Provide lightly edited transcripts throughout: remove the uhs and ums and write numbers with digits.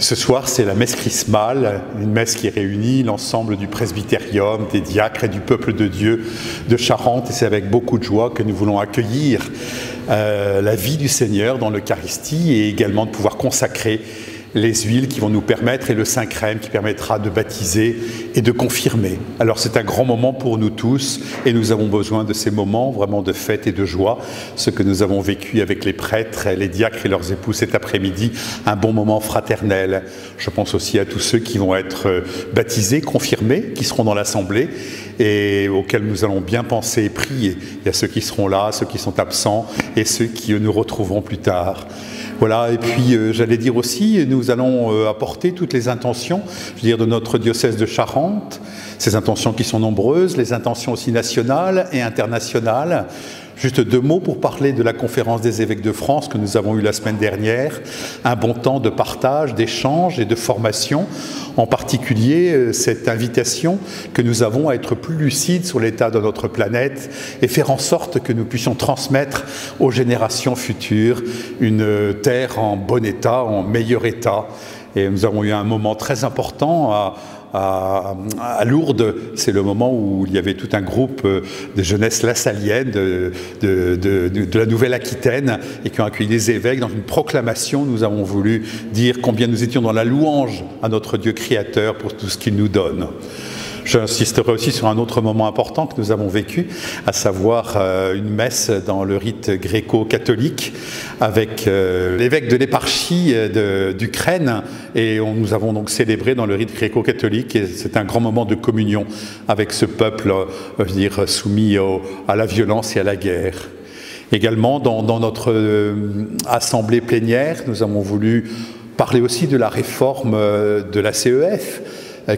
Ce soir, c'est la messe chrismale, une messe qui réunit l'ensemble du presbytérium, des diacres et du peuple de Dieu de Charente. Et c'est avec beaucoup de joie que nous voulons accueillir la vie du Seigneur dans l'Eucharistie et également de pouvoir consacrer les huiles qui vont nous permettre et le Saint-Crème qui permettra de baptiser et de confirmer. Alors c'est un grand moment pour nous tous et nous avons besoin de ces moments vraiment de fête et de joie, ce que nous avons vécu avec les prêtres, les diacres et leurs époux cet après-midi, un bon moment fraternel. Je pense aussi à tous ceux qui vont être baptisés, confirmés, qui seront dans l'Assemblée et auxquels nous allons bien penser et prier. Il y a ceux qui seront là, ceux qui sont absents et ceux qui nous retrouveront plus tard. Voilà, et puis j'allais dire aussi, nous allons apporter toutes les intentions, de notre diocèse de Charente, ces intentions qui sont nombreuses, les intentions aussi nationales et internationales. Juste deux mots pour parler de la conférence des évêques de France que nous avons eue la semaine dernière, un bon temps de partage, d'échange et de formation, en particulier cette invitation que nous avons à être plus lucides sur l'état de notre planète et faire en sorte que nous puissions transmettre aux générations futures une terre en bon état, en meilleur état. Et nous avons eu un moment très important à Lourdes, c'est le moment où il y avait tout un groupe de jeunesse lassalienne de la Nouvelle-Aquitaine et qui ont accueilli les évêques dans une proclamation. Nous avons voulu dire combien nous étions dans la louange à notre Dieu créateur pour tout ce qu'il nous donne. J'insisterai aussi sur un autre moment important que nous avons vécu, à savoir une messe dans le rite gréco-catholique avec l'évêque de l'éparchie d'Ukraine et nous avons donc célébré dans le rite gréco-catholique et c'est un grand moment de communion avec ce peuple soumis à la violence et à la guerre. Également dans notre assemblée plénière, nous avons voulu parler aussi de la réforme de la CEF,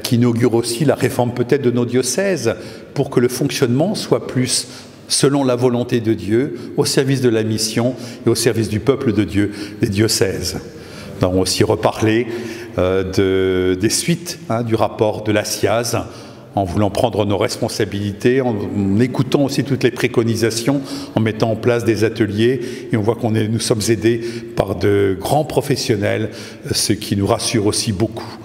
qui inaugure aussi la réforme peut-être de nos diocèses pour que le fonctionnement soit plus selon la volonté de Dieu, au service de la mission et au service du peuple de Dieu, des diocèses. Nous avons aussi reparlé des suites du rapport de la SIAZ, en voulant prendre nos responsabilités, en écoutant aussi toutes les préconisations, en mettant en place des ateliers. Et on voit nous sommes aidés par de grands professionnels, ce qui nous rassure aussi beaucoup.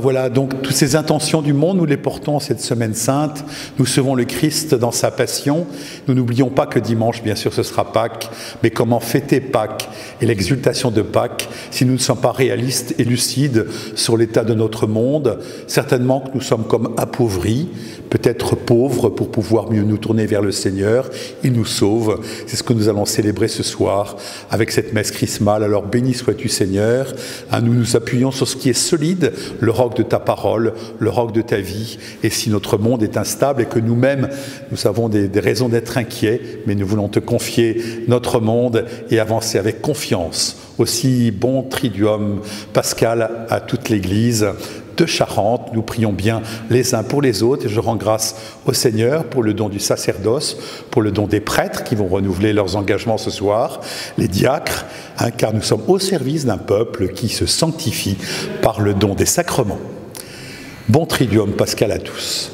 Voilà, donc toutes ces intentions du monde, nous les portons cette semaine sainte. Nous servons le Christ dans sa passion. Nous n'oublions pas que dimanche, bien sûr, ce sera Pâques, mais comment fêter Pâques et l'exultation de Pâques si nous ne sommes pas réalistes et lucides sur l'état de notre monde? Certainement que nous sommes comme appauvris, peut-être pauvres pour pouvoir mieux nous tourner vers le Seigneur. Il nous sauve. C'est ce que nous allons célébrer ce soir avec cette messe chrismale. Alors béni sois-tu Seigneur. Nous nous appuyons sur ce qui est solide, le roc de ta parole, le roc de ta vie. Et si notre monde est instable et que nous-mêmes, nous avons des raisons d'être inquiets, mais nous voulons te confier notre monde et avancer avec confiance. Aussi bon triduum pascal à toute l'Église de Charente. Nous prions bien les uns pour les autres et je rends grâce au Seigneur pour le don du sacerdoce, pour le don des prêtres qui vont renouveler leurs engagements ce soir, les diacres, car nous sommes au service d'un peuple qui se sanctifie par le don des sacrements. Bon triduum pascal à tous.